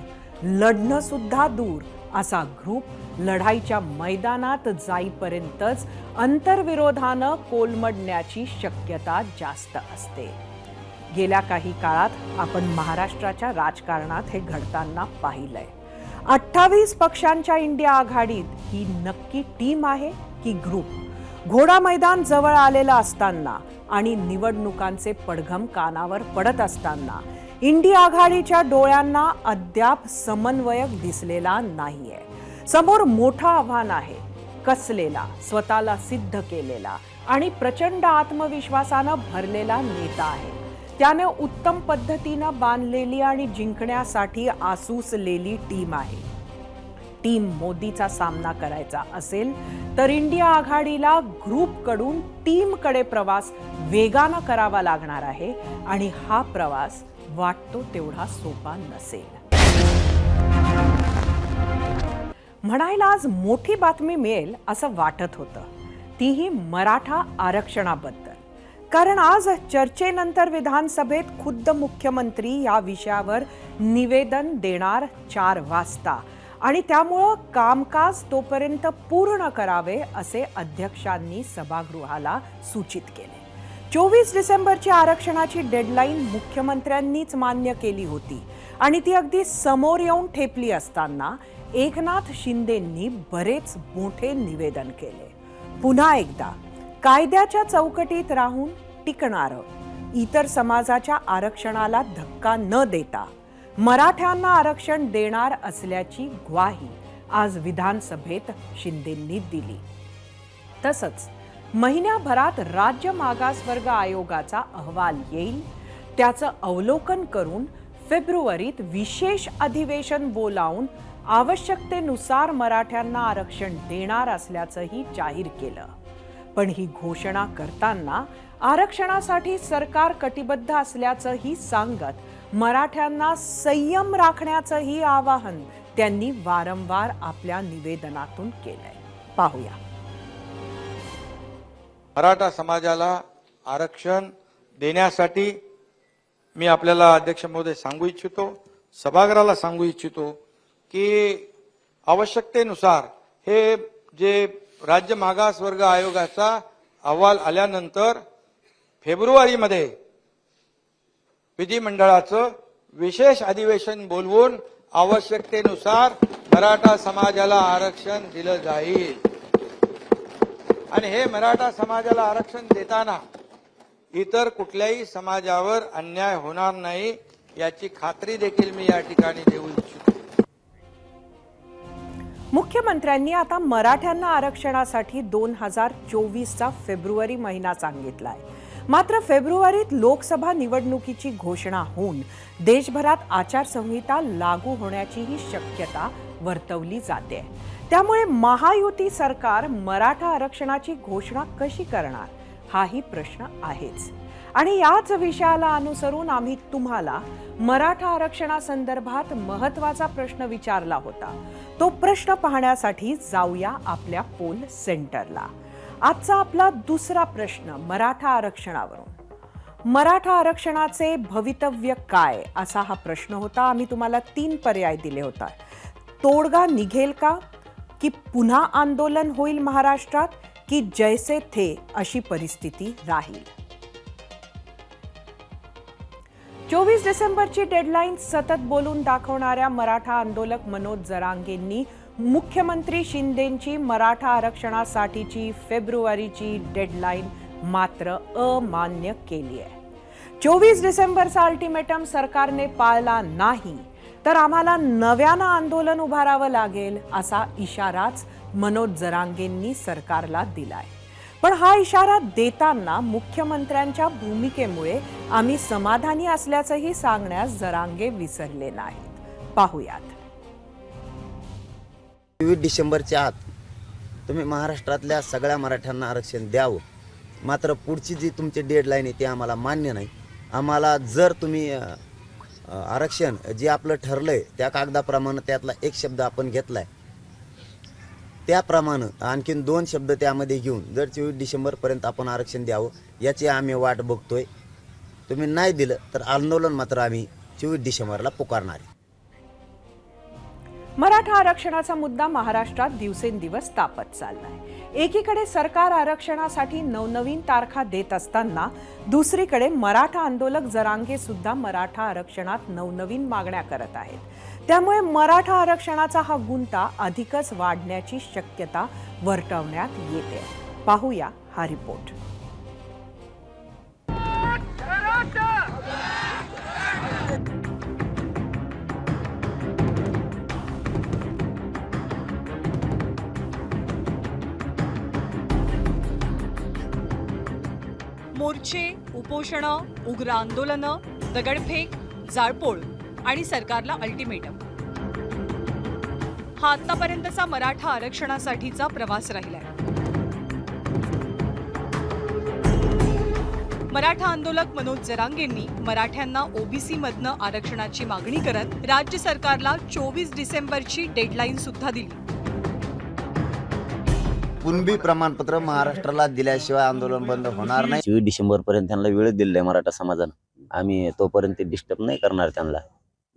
लढणं सुद्धा दूर, असा ग्रुप लढाईच्या मैदानात जाईपर्यंतच अंतर्विरोधानं कोलमडण्याची शक्यता जास्त असते. गेल्या काही काळात आपण महाराष्ट्राच्या राजकारणात हे घडताना पाहिलंय. 28 पक्षांच्या इंडिया आघाडीत ही नक्की टीम आहे की ग्रुप? घोडा मैदान जवळ आलेलं असताना आणि निवडणुकांचे पडघम कानावर पडत असताना इंडिया आघाडीच्या डोळ्यांना अद्याप समन्वयक दिसलेला नाहीये. समोर मोठं आव्हान आहे. कसलेला, स्वतःला सिद्ध केलेला आणि प्रचंड आत्मविश्वासानं भरलेला नेता आहे. त्याने उत्तम पद्धतीनं बांधलेली आणि जिंकण्यासाठी आसूसलेली टीम आहे. टीम मोदीचा सामना करायचा असेल तर इंडिया आघाडीला ग्रुपकडून टीमकडे प्रवास वेगानं करावा लागणार आहे आणि हा प्रवास वाटतो तेवढा सोपा नसेल. म्हणायला आज मोठी बातमी मिळेल असं वाटत होतं, तीही मराठा आरक्षणाबद्दल. कारण आज चर्चेनंतर विधानसभेत खुद्द मुख्यमंत्री या विषयावर निवेदन देणार 4 वाजता आणि त्यामुळं कामकाज तोपर्यंत पूर्ण करावे असे अध्यक्षांनी सभागृहाला सूचित केले. 24 डिसेंबरची आरक्षणाची डेडलाईन मुख्यमंत्र्यांनीच मान्य केली होती आणि ती अगदी समोर येऊन ठेपली असताना एकनाथ शिंदेंनी बरेच मोठे निवेदन केले. पुन्हा एकदा कायद्याच्या चौकटीत राहून टिकणारं, इतर समाजाच्या आरक्षणाला धक्का न देता मराठ्यांना आरक्षण देणार असल्याची ग्वाही आज विधानसभेत शिंदेंनी दिली. तसंच महिन्याभरात राज्य मागासवर्ग आयोगाचा अहवाल येईल, त्याचं अवलोकन करून फेब्रुवारीत विशेष अधिवेशन बोलावून आवश्यकतेनुसार मराठ्यांना आरक्षण देणार असल्याचंही जाहीर केलं. पण ही घोषणा करताना आरक्षणासाठी सरकार कटिबद्ध असल्याचंही सांगत मराठ्यांना संयम राखण्याचंही आवाहन त्यांनी वारंवार आपल्या निवेदनातून केलंय. पाहूया. मराठा समाजाला आरक्षण देण्यासाठी मी आपल्याला अध्यक्ष महोदय सांगू इच्छितो, सभागृहाला सांगू इच्छितो की आवश्यकतेनुसार हे जे राज्य मागासवर्ग आयोगाचा अहवाल आल्यानंतर फेब्रुवारीमध्ये विधिमंडळाचं विशेष अधिवेशन बोलवून आवश्यकतेनुसार मराठा समाजाला आरक्षण दिलं जाईल. आणि हे मराठा समाजाला आरक्षण देताना इतर कुठल्याही समाजावर अन्याय होणार नाही याची खात्री देखील मी या ठिकाणी देऊ इच्छितो. मुख्यमंत्र्यांनी आता मराठ्यांना आरक्षणासाठी 2024चा फेब्रुवारी महिना सांगितलाय. मात्र फेब्रुवारीत लोकसभा निवडणुकीची घोषणा होऊन देशभरात आचारसंहिता लागू होण्याचीही शक्यता वर्तवली जाते. त्यामुळे महायुती सरकार मराठा आरक्षणाची घोषणा कशी करणार हाही प्रश्न आहेच. आणि याच विषयाला अनुसरून आम्ही तुम्हाला मराठा आरक्षणासंदर्भात महत्त्वाचा प्रश्न विचारला होता. तो प्रश्न पाहण्यासाठी जाऊया आपल्या पोल सेंटरला. आजचा आपला दुसरा प्रश्न मराठा आरक्षणावरून. मराठा आरक्षणाचे भवितव्य काय असा हा प्रश्न होता. आम्ही तुम्हाला 3 पर्याय दिले होता. तोडगा निघेल का, की पुन्हा आंदोलन होईल महाराष्ट्रात, की जैसे थे अशी परिस्थिती राहील. 24 डिसेंबरची डेडलाईन सतत बोलून दाखवणाऱ्या मराठा आंदोलक मनोज जरांगेंनी मुख्यमंत्री शिंदेंची मराठा आरक्षणासाठीची फेब्रुवारीची डेडलाईन मात्र अमान्य केली आहे. 24 डिसेंबरचा अल्टिमेटम सरकारने पाळला नाही तर आम्हाला नव्यानं आंदोलन उभारावं लागेल असा इशाराच मनोज जरांगेंनी सरकारला दिलाय. पण हा इशारा देताना मुख्यमंत्र्यांच्या भूमिकेमुळे आम्ही समाधानी असल्याचंही सांगण्यास जरांगे विसरले नाहीत. पाहुयात. 23 डिसेंबरच्या आत तुम्ही महाराष्ट्रातल्या सगळ्या मराठ्यांना आरक्षण द्यावं. मात्र पुढची जी तुमची डेडलाईन आहे ती आम्हाला मान्य नाही. आम्हाला जर तुम्ही आरक्षण जे आपलं ठरलंय त्या कागदाप्रमाणे त्यातला एक शब्द आपण घेतलाय त्याप्रमाणे आणखीन 2 शब्द त्यामध्ये घेऊन जर 24 डिसेंबरपर्यंत आपण आरक्षण द्यावं याची आम्ही वाट बघतोय. तुम्ही नाही दिलं तर आंदोलन मात्र आम्ही 24 डिसेंबरला पुकारणार आहे. मराठा आरक्षणाचा मुद्दा महाराष्ट्रात दिवसेंदिवस तापत चाललाय. एकीकडे सरकार आरक्षणासाठी नवनवीन तारखा देत असताना दुसरीकडे मराठा आंदोलक जरांगे सुद्धा मराठा आरक्षणात नवनवीन मागण्या करत आहेत. त्यामुळे मराठा आरक्षणाचा हा गुंता अधिकच वाढण्याची शक्यता वर्तवण्यात येते. पाहूया हा रिपोर्ट. मोर्चे, उपोषणं, उग्र आंदोलनं, दगडफेक, जाळपोळ आणि सरकारला अल्टिमेटम. हा आतापर्यंतचा मराठा आरक्षणासाठीचा प्रवास राहिलाय. मराठा आंदोलक मनोज जरांगेंनी मराठ्यांना ओबीसी मधनं आरक्षणाची मागणी करत राज्य सरकारला 24 डिसेंबरची डेडलाईन सुद्धा दिली. कुणबी प्रमाणपत्र महाराष्ट्राला दिल्याशिवाय आंदोलन बंद होणार नाही. 24 डिसेंबरपर्यंत त्यांना वेळ दिलेला आहे मराठा समाजानं. आम्ही तोपर्यंत डिस्टर्ब नाही करणार त्यांना.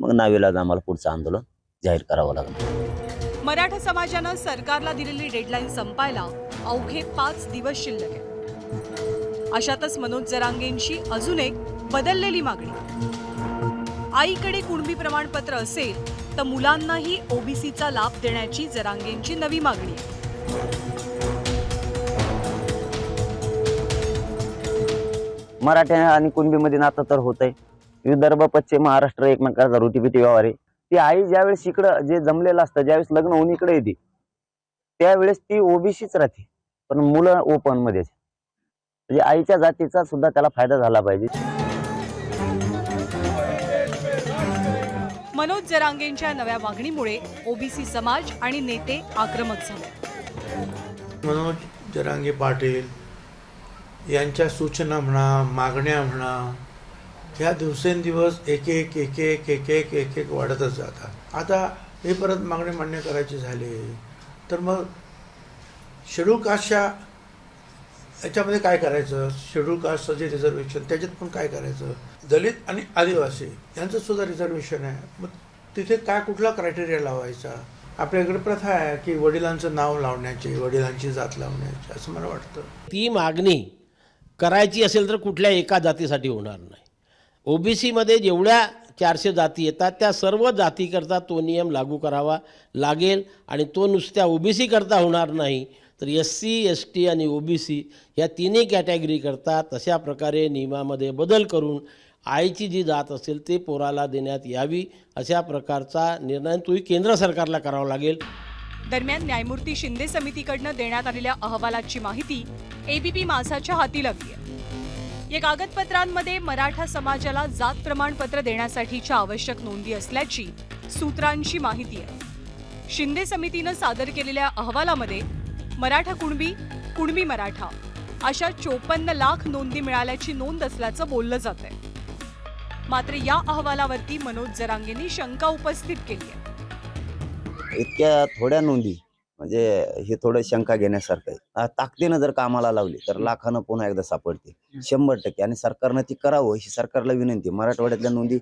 मग नावेलाज आम्हाला पुढचं आंदोलन जाहीर करावं लागेल. मराठा समाजानं सरकारला दिलेली डेडलाईन संपायला अवघे 5 दिवस शिल्लक आहे. अशातच मनोज जरांगेंची अजून एक बदललेली मागणी. आईकडे कुणबी प्रमाणपत्र असेल तर मुलांनाही ओबीसीचा लाभ देण्याची जरांगेंची नवी मागणी आहे. मराठा आणि कुणबीमध्ये नातं तर होत आहे. विदर्भ पश्चिम महाराष्ट्र एकमेकांचा रोटीपिटी व्यवहार आहे. ती आई ज्यावेळेस इकडं जे जमलेलं असतं ज्यावेळेस लग्न होऊन इकडे येते त्यावेळेस ती ओबीसीच राहते पण मुलं ओपन मध्ये. म्हणजे आईच्या जातीचा सुद्धा त्याला फायदा झाला पाहिजे. मनोज जरांगेंच्या नव्या मागणीमुळे ओबीसी समाज आणि नेते आक्रमक झाले. मनोज जरांगे पाटील यांच्या सूचना म्हणा मागण्या म्हणा ह्या दिवसेंदिवस एक एक वाढतच जातात. आता हे परत मागणी मान्य करायची झाली तर मग शेड्यूल कास्टच्या याच्यामध्ये काय करायचं. शेड्यूल कास्टचं जे रिझर्वेशन त्याच्यात पण काय करायचं. दलित आणि आदिवासी यांचं सुद्धा रिझर्वेशन आहे. मग तिथे काय कुठला क्रायटेरिया लावायचा. आपल्याकडे प्रथा आहे की वडिलांचं नाव लावण्याची वडिलांची जात लावण्याची असं मला वाटतं. ती मागणी करायची असेल तर कुठल्या एका जातीसाठी होणार नाही. ओबीसीमध्ये जेवढ्या 400 जाती येतात त्या सर्व जातीकरता तो नियम लागू करावा लागेल आणि तो नुसत्या ओबीसी करता होणार नाही तर SC, ST आणि ओबीसी या तिन्ही कॅटेगरी करता तशा प्रकारे नियमामध्ये बदल करून आईची जी जात असेल ते पोराला देण्यात यावी अशा प्रकारचा निर्णय तोही केंद्र सरकारला करावा लागेल. दरम्यान न्यायमूर्ती शिंदे समितीकडनं देण्यात आलेल्या अहवालाची माहिती ABP माझाच्या हाती लागली आहे. या कागदपत्रांमध्ये मराठा समाजाला जात प्रमाणपत्र देण्यासाठीच्या आवश्यक नोंदी असल्याची सूत्रांची माहिती आहे. शिंदे समितीनं सादर केलेल्या अहवालामध्ये मराठा कुणबी, कुणबी मराठा अशा 54 लाख नोंदी मिळाल्याची नोंद असल्याचं बोललं जात आहे. मात्र या अहवालावरती मनोज जरांगेंनी शंका उपस्थित केली आहे. इतक्या थोड्या नोंदी म्हणजे हे थोडं शंका घेण्यासारखं आहे. ताकदीनं जर कामाला लावली तर लाखानं पुन्हा एकदा सापडते 100%. आणि सरकारनं ती करावं ही सरकारला विनंती. मराठवाड्यातल्या नोंदी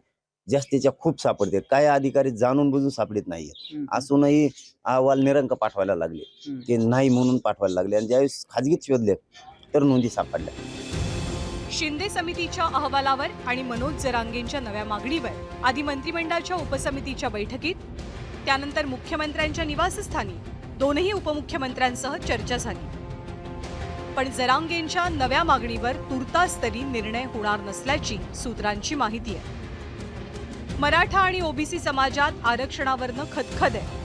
जास्तीच्या खूप सापडतात. काय अधिकारी जाणून बुजून सापडत नाहीये. असूनही अहवाल निरंक पाठवायला लागले ते नाही म्हणून पाठवायला लागले आणि ज्यावेळेस खाजगीत शोधले तर नोंदी सापडल्या. शिंदे समितीच्या अहवालावर आणि मनोज जरांगेंच्या नव्या मागणीवर आधी मंत्रिमंडळाच्या उपसमितीच्या बैठकीत त्यानंतर मुख्यमंत्र्यांच्या निवासस्थानी दोनही उपमुख्यमंत्र्यांसह चर्चा झाली. पण जरांगेंच्या नव्या मागणीवर तुर्तास तरी निर्णय होणार नसल्याची सूत्रांची माहिती आहे. मराठा आणि ओबीसी समाजात आरक्षणावरनं खदखद आहे.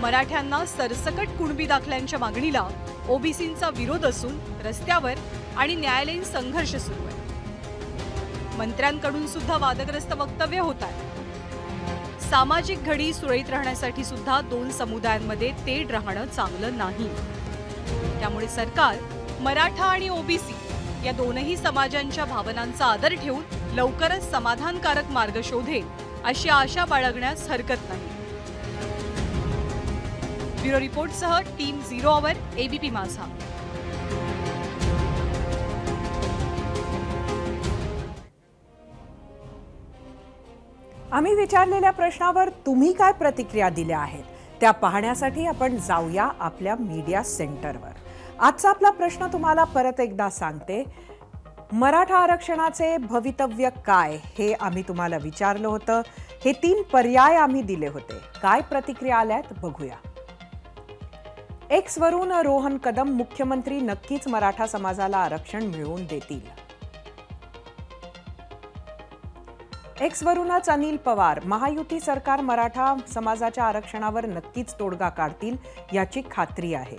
मराठ्यांना सरसकट कुणबी दाखल्यांच्या मागणीला ओबीसींचा विरोध असून रस्त्यावर आणि न्यायालयीन संघर्ष सुरू आहे. मंत्र्यांकडून सुद्धा वादग्रस्त वक्तव्य होत आहे. सामाजिक घडी सुरळीत राहण्यासाठी सुद्धा दोन समुदायांमध्ये तेढ राहणं चांगलं नाही. त्यामुळे सरकार मराठा आणि ओबीसी या दोनही समाजांच्या भावनांचा आदर ठेवून लवकरच समाधानकारक मार्ग शोधेल अशी आशा बाळगण्यास हरकत नाही. ब्युरो रिपोर्टसह टीम 0 आवर, एबीपी माझा. आम्ही विचारलेल्या प्रश्नावर तुम्ही काय प्रतिक्रिया दिल्या आहेत त्या पाहण्यासाठी आपण जाऊया आपल्या मीडिया सेंटरवर. आजचा आपला प्रश्न तुम्हाला परत एकदा सांगते. मराठा आरक्षणाचे भवितव्य काय हे आम्ही तुम्हाला विचारलं होतं. हे 3 पर्याय आम्ही दिले होते. काय प्रतिक्रिया आल्यात बघूया. एक्स वरून रोहन कदम, मुख्यमंत्री नक्कीच मराठा समाजाला आरक्षण मिळवून देतील. एक्स वरूनच अनिल पवार, महायुती सरकार मराठा समाजाच्या आरक्षणावर नक्कीच तोडगा काढतील याची खात्री आहे.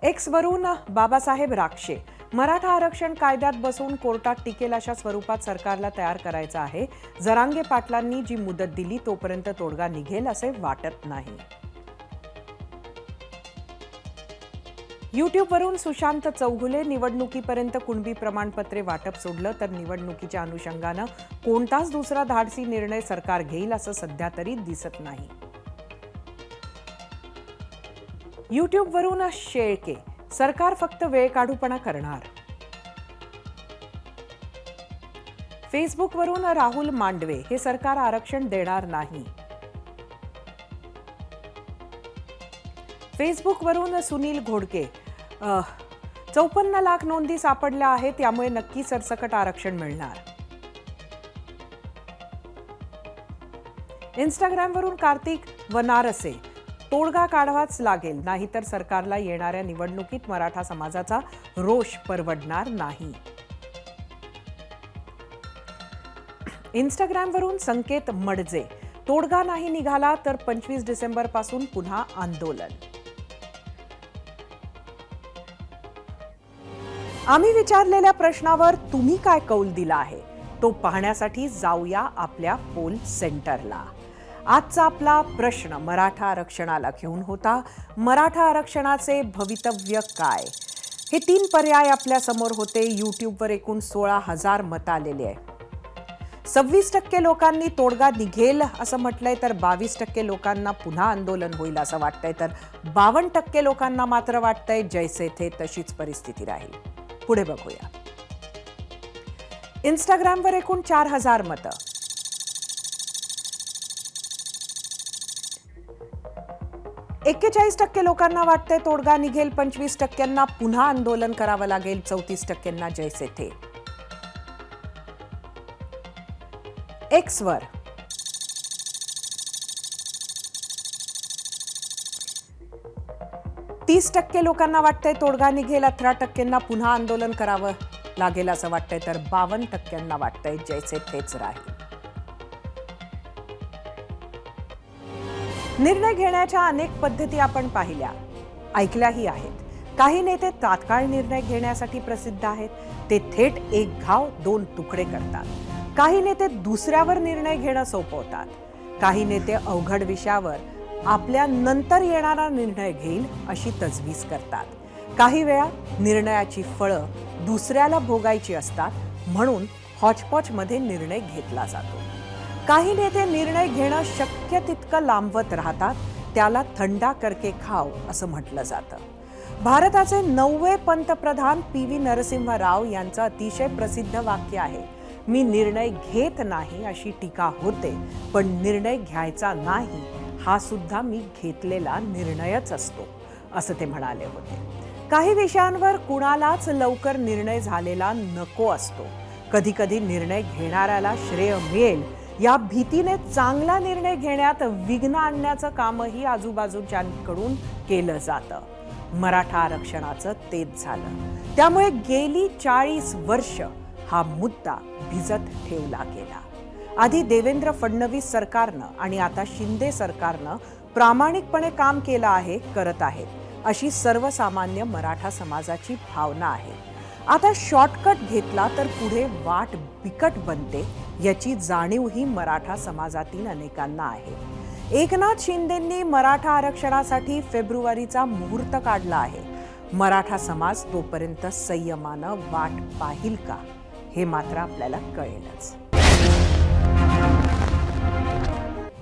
एक्स वरून बाबासाहेब राक्षे, मराठा आरक्षण कायद्यात बसवून कोर्टात टिकेल अशा स्वरूपात सरकारला तयार करायचं आहे. जरांगे पाटलांनी जी मुदत दिली तोपर्यंत तोडगा निघेल असे वाटत नाही. युट्यूबवरून सुशांत चौगुले, निवडणुकीपर्यंत कुणबी प्रमाणपत्रे वाटप सोडलं तर निवडणुकीच्या अनुषंगानं कोणताच दुसरा धाडसी निर्णय सरकार घेईल असं सध्या तरी दिसत नाही. युट्यूबवरून शेळके, सरकार फक्त वेळ काढूपणा करणार. फेसबुकवरून राहुल मांडवे, हे सरकार आरक्षण देणार नाही. फेसबुकवरून सुनील घोडके, 54 लाख नोंदी सापडल्या आहेत त्यामुळे नक्की सरसकट आरक्षण मिळणार. इंस्टाग्रामवरून कार्तिक वनारसे, तोडगा काढावाच लागेल नाहीतर सरकारला येणाऱ्या निवडणुकीत मराठा समाजाचा रोष परवडणार नाही. इंस्टाग्रामवरून संकेत मडजे, तोडगा नाही निघाला तर 25 डिसेंबर पासून पुन्हा आंदोलन. आम्ही विचारलेल्या प्रश्नावर तुम्ही काय कौल दिला आहे तो पाहण्यासाठी जाऊया आपल्या पोल सेंटरला. आजचा आपला प्रश्न मराठा आरक्षणाला घेऊन होता. मराठा आरक्षणाचे भवितव्य काय? हे 3 पर्याय आपल्या समोर होते. युट्यूबवर एकूण 16,000 मतं आलेली आहे. 26% लोकांनी तोडगा निघेल असं म्हटलंय तर 22% लोकांना पुन्हा आंदोलन होईल असं वाटतंय तर 52% लोकांना मात्र वाटतंय जैसे थे तशीच परिस्थिती राहील. पुढे बघूया. इंस्टाग्रामवर एकूण 4,000 मतं. %41 लोकांना वाटतंय तोडगा निघेल, 25% पुन्हा आंदोलन करावं लागेल, 34% जैसे थे. एक्सवर 30% लोकांना वाटतंय तोडगा निघेल, 18% पुन्हा आंदोलन करावं लागेल असं वाटतंय तर 52% वाटतंय जैसे थेच राहील. निर्णय घेण्याच्या अनेक पद्धती आपण पाहिल्या, ऐकल्याही आहेत. काही नेते तात्काळ निर्णय घेण्यासाठी प्रसिद्ध आहेत. ते थेट एक घाव 2 तुकडे करतात. काही नेते दुसऱ्यावर निर्णय घेणं सोपवतात. काही नेते अवघड विषयावर आपल्या नंतर येणारा निर्णय घेईल अशी तजवीज करतात. काही वेळा निर्णयाची फळं दुसऱ्याला भोगायची असतात म्हणून हॉचपॉचमध्ये निर्णय घेतला जातो. काही नेते निर्णय घेणं शक्य तितकं लांबवत राहतात. त्याला थंडा करके खाव असं म्हटलं जातं. भारताचे 9वे पंतप्रधान PV नरसिंह राव यांचं अतिशय प्रसिद्ध वाक्य आहे, मी निर्णय घेत नाही अशी टीका होते पण निर्णय घ्यायचा नाही हा सुद्धा मी घेतलेला निर्णयच असतो असं ते म्हणाले होते. काही विषयांवर कुणालाच लवकर निर्णय झालेला नको असतो. कधी कधी निर्णय घेणाऱ्याला श्रेय मिळेल या भीतीने चांगला निर्णय घेण्यात विघ्न आणण्याचं कामही आजूबाजूच्यांकडून केलं जातं. मराठा आरक्षणाचं तेच झालं. त्यामुळे गेली 40 वर्ष हा मुद्दा भिजत ठेवला गेला. आधी देवेंद्र फडणवीस सरकारनं आणि आता शिंदे सरकारनं प्रामाणिकपणे काम केलं आहे, करत आहेत अशी सर्वसामान्य मराठा समाजाची भावना आहे. आता शॉर्टकट घेतला तर पुढे वाट बिकट बनते याची जाणीवही मराठा समाजातील अनेकांना आहे. एकनाथ शिंदेंनी मराठा आरक्षणासाठी फेब्रुवारीचा मुहूर्त काढला आहे. मराठा समाज तोपर्यंत संयमानं वाट पाहिल का हे मात्र आपल्याला कळेलच.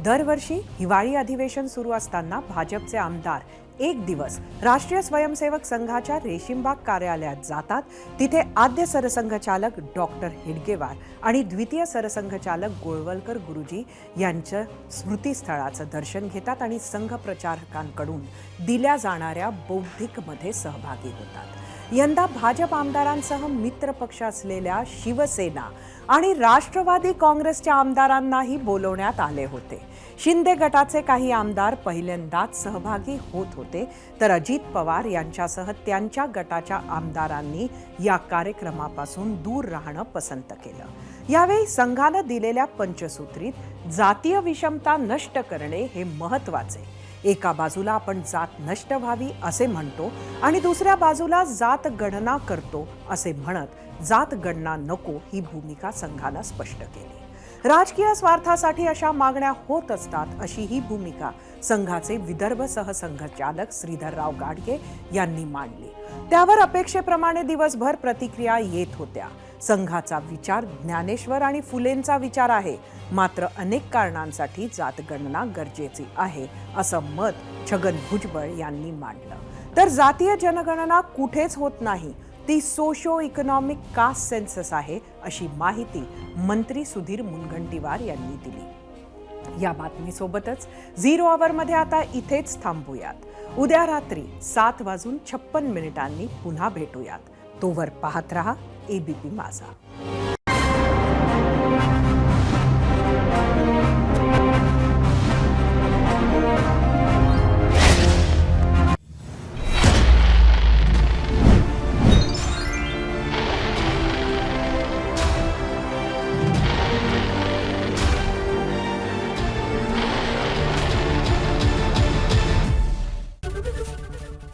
दरवर्षी हिवाळी अधिवेशन सुरू असताना भाजपचे आमदार एक दिवस राष्ट्रीय स्वयंसेवक संघाच्या रेशीमबाग कार्यालयात जातात. तिथे आद्य सरसंघचालक डॉक्टर हेडगेवार आणि द्वितीय सरसंघचालक गोळवलकर गुरुजी यांच्या स्मृतीस्थळाचं दर्शन घेतात आणि संघ प्रचारकांकडून दिल्या जाणाऱ्या बौद्धिकमध्ये सहभागी होतात. यंदा भाजप आमदारांसह मित्र पक्ष असलेल्या शिवसेना आणि राष्ट्रवादी काँग्रेसच्या आमदारांनाही बोलवण्यात आले होते. शिंदे गटाचे काही आमदार पहिल्यांदाच सहभागी होत होते, तर अजित पवार यांच्यासह त्यांच्या गटाच्या आमदारांनी या कार्यक्रमापासून दूर राहणं पसंत केलं. यावेळी संघानं दिलेल्या पंचसूत्रीत जातीय विषमता नष्ट करणे हे महत्त्वाचे. एका बाजूला आपण जात नष्ट व्हावी असे म्हणतो आणि दुसऱ्या बाजूला जात गणना करतो असे म्हणत जात गणना नको ही भूमिका संघानं स्पष्ट केली. राजकीय स्वार्थासाठी अशा मागण्या होत असतात अशी ही भूमिका संघाचे विदर्भ सहसंघचालक श्रीधरराव गाडगे यांनी मांडली. त्यावर अपेक्षेप्रमाणे दिवसभर प्रतिक्रिया येत होत्या. संघाचा विचार ज्ञानेश्वर आणि फुलेंचा विचार आहे, मात्र अनेक कारणांसाठी जातगणना गरजेची आहे असं मत छगन भुजबळ यांनी मांडलं. तर जातीय जनगणना कुठेच होत नाही, ती सोशो इकॉनॉमिक कास्ट सेन्सस आहे अशी माहिती मंत्री सुधीर मुनगंटीवार यांनी दिली. या बातमीसोबतच 0 आवरमध्ये आता इथेच थांबूयात. उद्या रात्री 7:56 पुन्हा भेटूयात. तोवर पाहत रहा एबीपी माझा.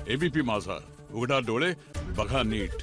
एबीपी माझा, उघडा डोळे बघा नीट.